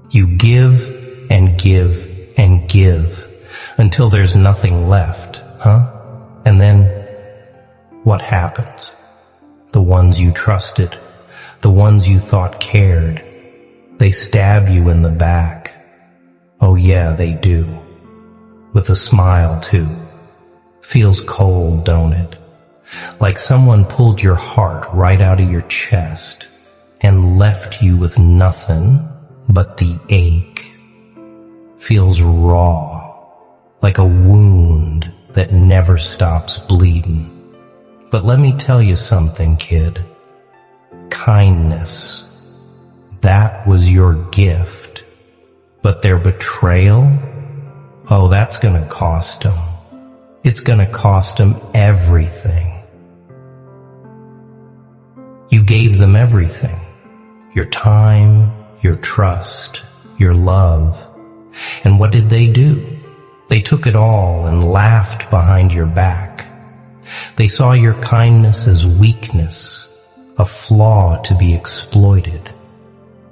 You give and give and give until there's nothing left, huh? And then what happens? The ones you trusted, the ones you thought cared, they stab you in the back. Oh yeah, they do. With a smile too. Feels cold, don't it? Like someone pulled your heart right out of your chest and left you with nothing but the ache. Feels raw, like a wound that never stops bleeding. But let me tell you something, kid. Kindness, that was your gift. But their betrayal, oh, that's gonna cost them. It's gonna cost them everything. You gave them everything. Your time, your trust, your love. And what did they do? They took it all and laughed behind your back. They saw your kindness as weakness, a flaw to be exploited.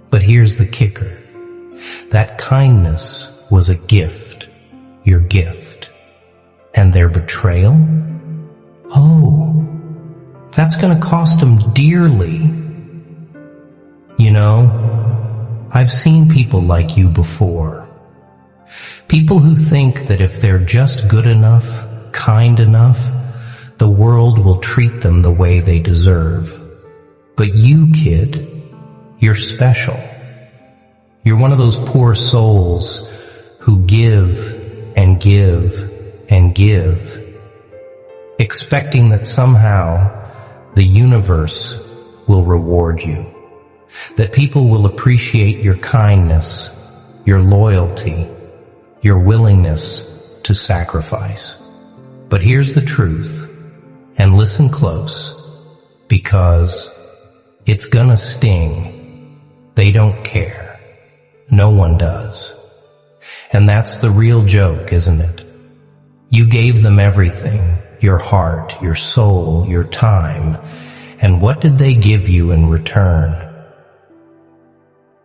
But here's the kicker. That kindness was a gift, your gift. And their betrayal? Oh, that's gonna cost them dearly. You know, I've seen people like you before. People who think that if they're just good enough, kind enough, the world will treat them the way they deserve. But you, kid, you're special. You're one of those poor souls who give and give and give, expecting that somehow the universe will reward you, that people will appreciate your kindness, your loyalty, your willingness to sacrifice. But here's the truth, and listen close, because it's gonna sting. They don't care. No one does. And that's the real joke, isn't it? You gave them everything, your heart, your soul, your time, and what did they give you in return?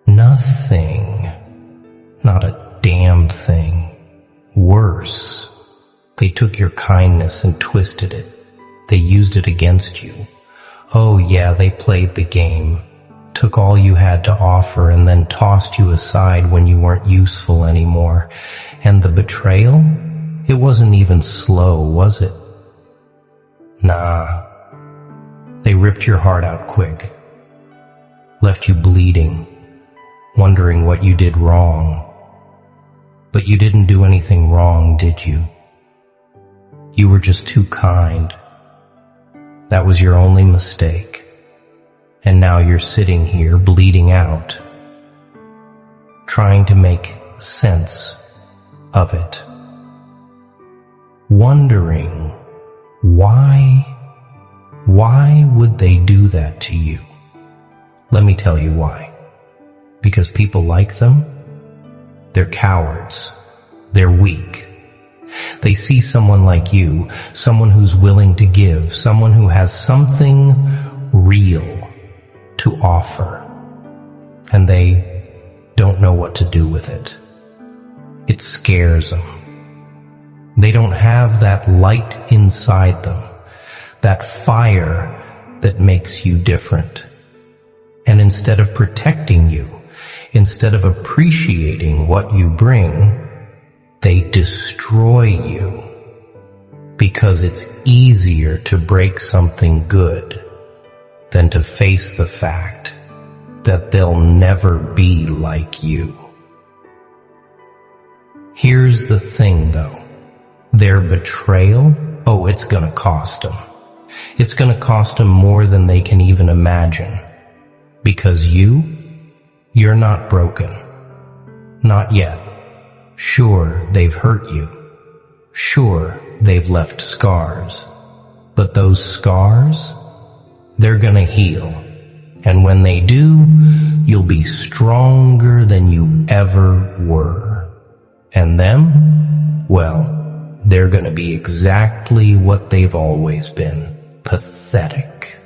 Nothing. Not a damn thing. Worse. They took your kindness and twisted it. They used it against you. Oh yeah, they played the game. Took all you had to offer and then tossed you aside when you weren't useful anymore. And the betrayal? It wasn't even slow, was it? Nah. They ripped your heart out quick. Left you bleeding, wondering what you did wrong. But you didn't do anything wrong, did you? You were just too kind. That was your only mistake. And now you're sitting here bleeding out, trying to make sense of it. Wondering why would they do that to you? Let me tell you why. Because people like them? They're cowards. They're weak. They see someone like you, someone who's willing to give, someone who has something real to offer, and they don't know what to do with it. It scares them. They don't have that light inside them, that fire that makes you different. And instead of protecting you, instead of appreciating what you bring, they destroy you, because it's easier to break something good than to face the fact that they'll never be like you. Here's the thing though, their betrayal, oh, it's gonna cost them. It's gonna cost them more than they can even imagine. Because you're not broken. Not yet. Sure, they've hurt you. Sure, they've left scars. But those scars, they're gonna heal. And when they do, you'll be stronger than you ever were. And them, well, they're gonna be exactly what they've always been. Pathetic.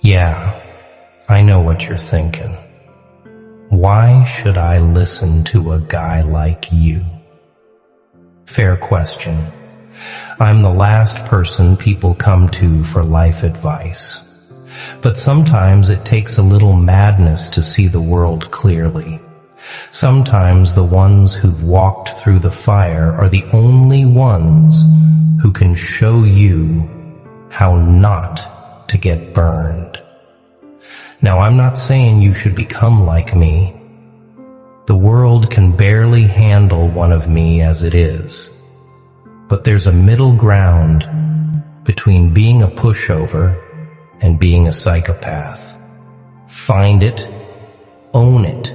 Yeah, I know what you're thinking. Why should I listen to a guy like you? Fair question. I'm the last person people come to for life advice. But sometimes it takes a little madness to see the world clearly. Sometimes the ones who've walked through the fire are the only ones who can show you how not to get burned. Now, I'm not saying you should become like me. The world can barely handle one of me as it is. But there's a middle ground between being a pushover and being a psychopath. Find it, own it,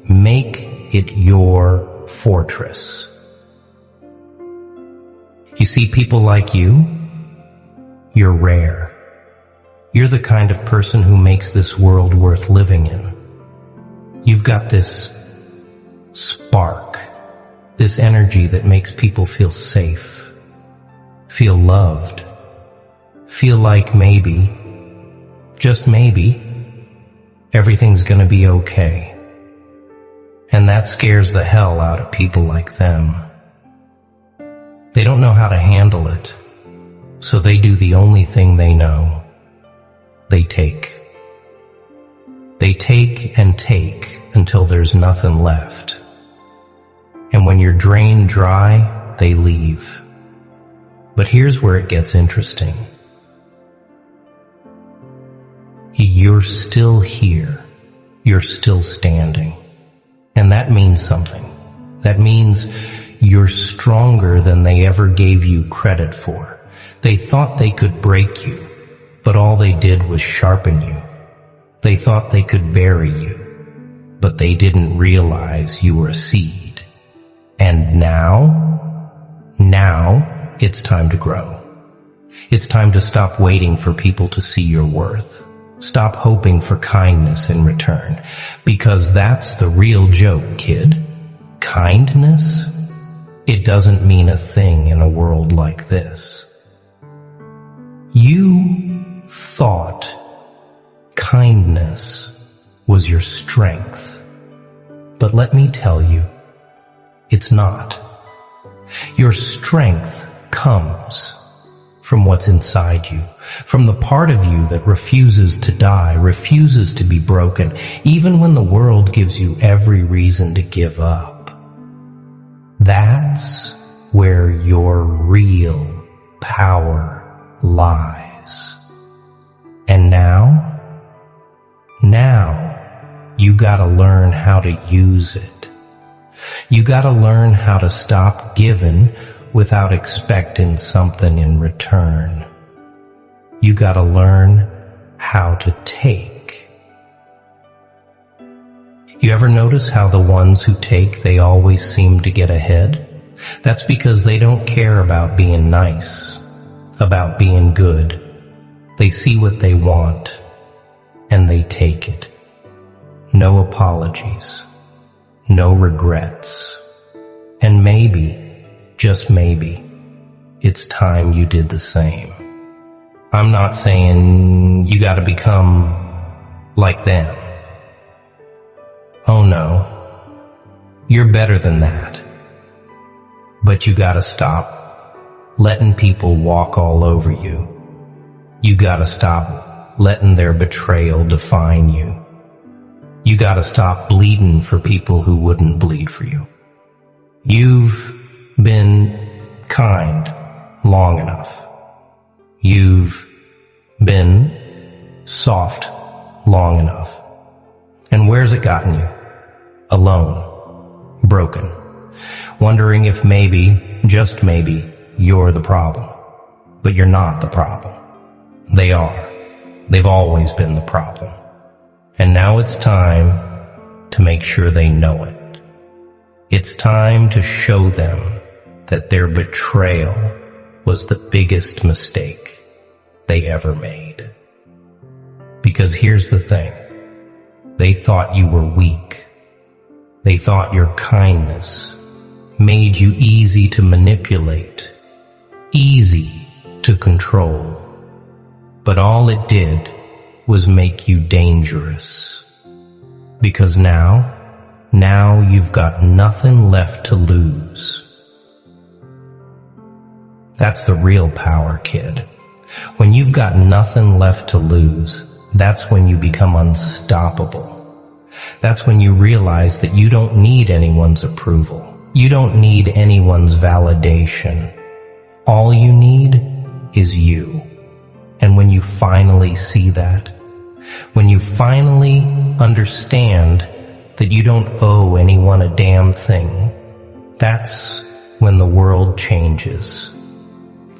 make it your fortress. You see, people like you, you're rare. You're the kind of person who makes this world worth living in. You've got this spark, this energy that makes people feel safe, feel loved, feel like maybe, just maybe, everything's gonna be okay. And that scares the hell out of people like them. They don't know how to handle it, so they do the only thing they know. They take. They take and take until there's nothing left. And when you're drained dry, they leave. But here's where it gets interesting. You're still here. You're still standing. And that means something. That means you're stronger than they ever gave you credit for. They thought they could break you, but all they did was sharpen you. They thought they could bury you, but they didn't realize you were a seed. And now it's time to grow. It's time to stop waiting for people to see your worth. Stop hoping for kindness in return, because that's the real joke, kid. Kindness? It doesn't mean a thing in a world like this. You thought kindness was your strength, but let me tell you, it's not. Your strength comes from what's inside you, from the part of you that refuses to die, refuses to be broken, even when the world gives you every reason to give up. That's where your real power lies. And now you gotta learn how to use it. You gotta learn how to stop giving without expecting something in return. You gotta learn how to take. You ever notice how the ones who take, they always seem to get ahead? That's because they don't care about being nice, about being good. They see what they want, and they take it. No apologies, no regrets. And maybe, just maybe, it's time you did the same. I'm not saying you gotta become like them. Oh no, you're better than that. But you gotta stop letting people walk all over you. You gotta stop letting their betrayal define you. You gotta stop bleeding for people who wouldn't bleed for you. You've been kind long enough. You've been soft long enough. And where's it gotten you? Alone. Broken. Wondering if maybe, just maybe, you're the problem. But you're not the problem. They are. They've always been the problem. And now it's time to make sure they know it. It's time to show them that their betrayal was the biggest mistake they ever made. Because here's the thing. They thought you were weak. They thought your kindness made you easy to manipulate, easy to control. But all it did was make you dangerous. Because now you've got nothing left to lose. That's the real power, kid. When you've got nothing left to lose, that's when you become unstoppable. That's when you realize that you don't need anyone's approval. You don't need anyone's validation. All you need is you. And when you finally see that, when you finally understand that you don't owe anyone a damn thing, that's when the world changes.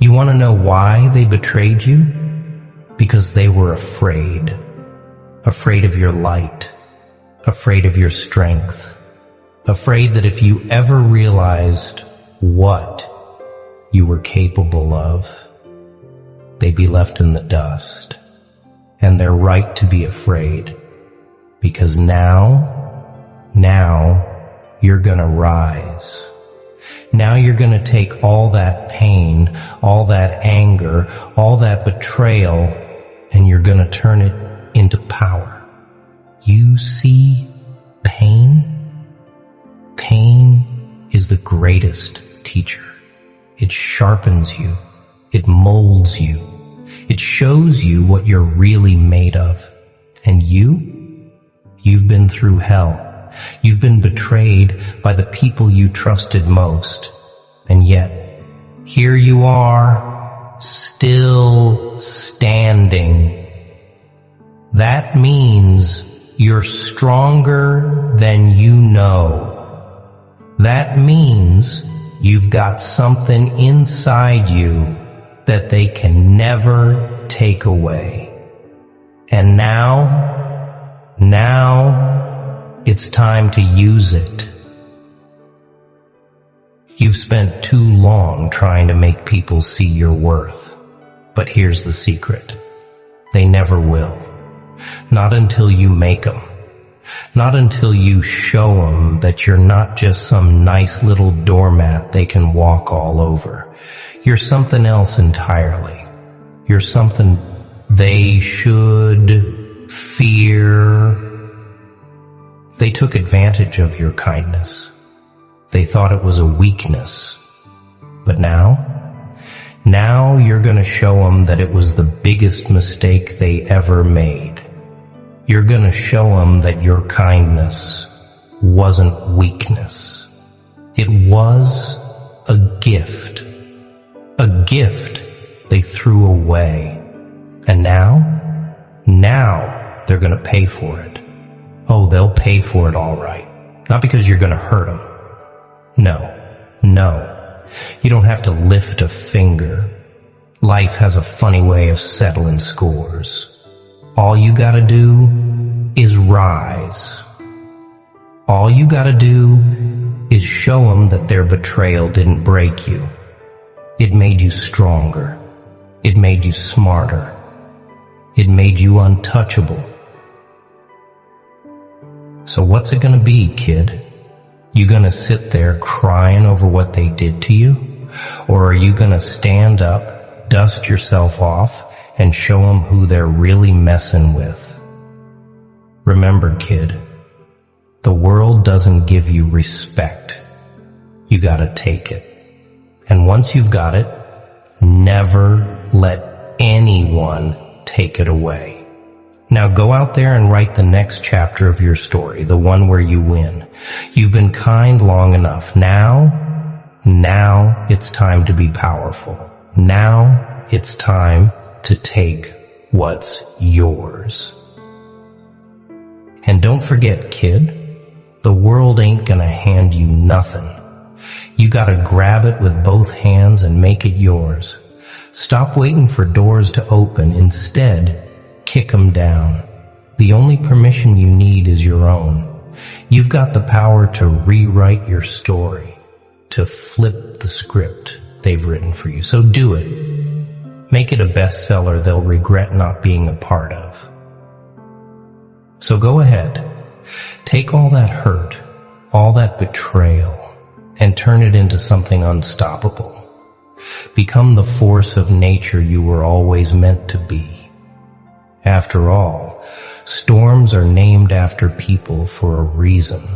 You want to know why they betrayed you? Because they were afraid. Afraid of your light. Afraid of your strength. Afraid that if you ever realized what you were capable of, they'd be left in the dust. And they're right to be afraid. Because now you're gonna rise. Now you're gonna take all that pain, all that anger, all that betrayal, and you're gonna turn it into power. You see pain? Pain is the greatest teacher. It sharpens you. It molds you. It shows you what you're really made of. And you've been through hell. You've been betrayed by the people you trusted most. And yet, here you are, still standing. That means you're stronger than you know. That means you've got something inside you that they can never take away. And now it's time to use it. You've spent too long trying to make people see your worth. But here's the secret. They never will. Not until you make them. Not until you show them that you're not just some nice little doormat they can walk all over. You're something else entirely. You're something they should fear. They took advantage of your kindness. They thought it was a weakness. But now you're gonna show them that it was the biggest mistake they ever made. You're gonna show them that your kindness wasn't weakness. It was a gift. A gift they threw away. And now they're gonna pay for it. Oh, they'll pay for it all right. Not because you're gonna hurt them. No. You don't have to lift a finger. Life has a funny way of settling scores. All you gotta do is rise. All you gotta do is show them that their betrayal didn't break you. It made you stronger. It made you smarter. It made you untouchable. So what's it gonna be, kid? You gonna sit there crying over what they did to you? Or are you gonna stand up, dust yourself off, and show them who they're really messing with? Remember, kid, the world doesn't give you respect. You gotta take it. And once you've got it, never let anyone take it away. Now go out there and write the next chapter of your story, the one where you win. You've been kind long enough. Now it's time to be powerful. Now it's time to take what's yours. And don't forget, kid, the world ain't gonna hand you nothing. You gotta grab it with both hands and make it yours. Stop waiting for doors to open. Instead, kick them down. The only permission you need is your own. You've got the power to rewrite your story, to flip the script they've written for you. So do it. Make it a bestseller they'll regret not being a part of. So go ahead. Take all that hurt, all that betrayal, and turn it into something unstoppable. Become the force of nature you were always meant to be. After all, storms are named after people for a reason.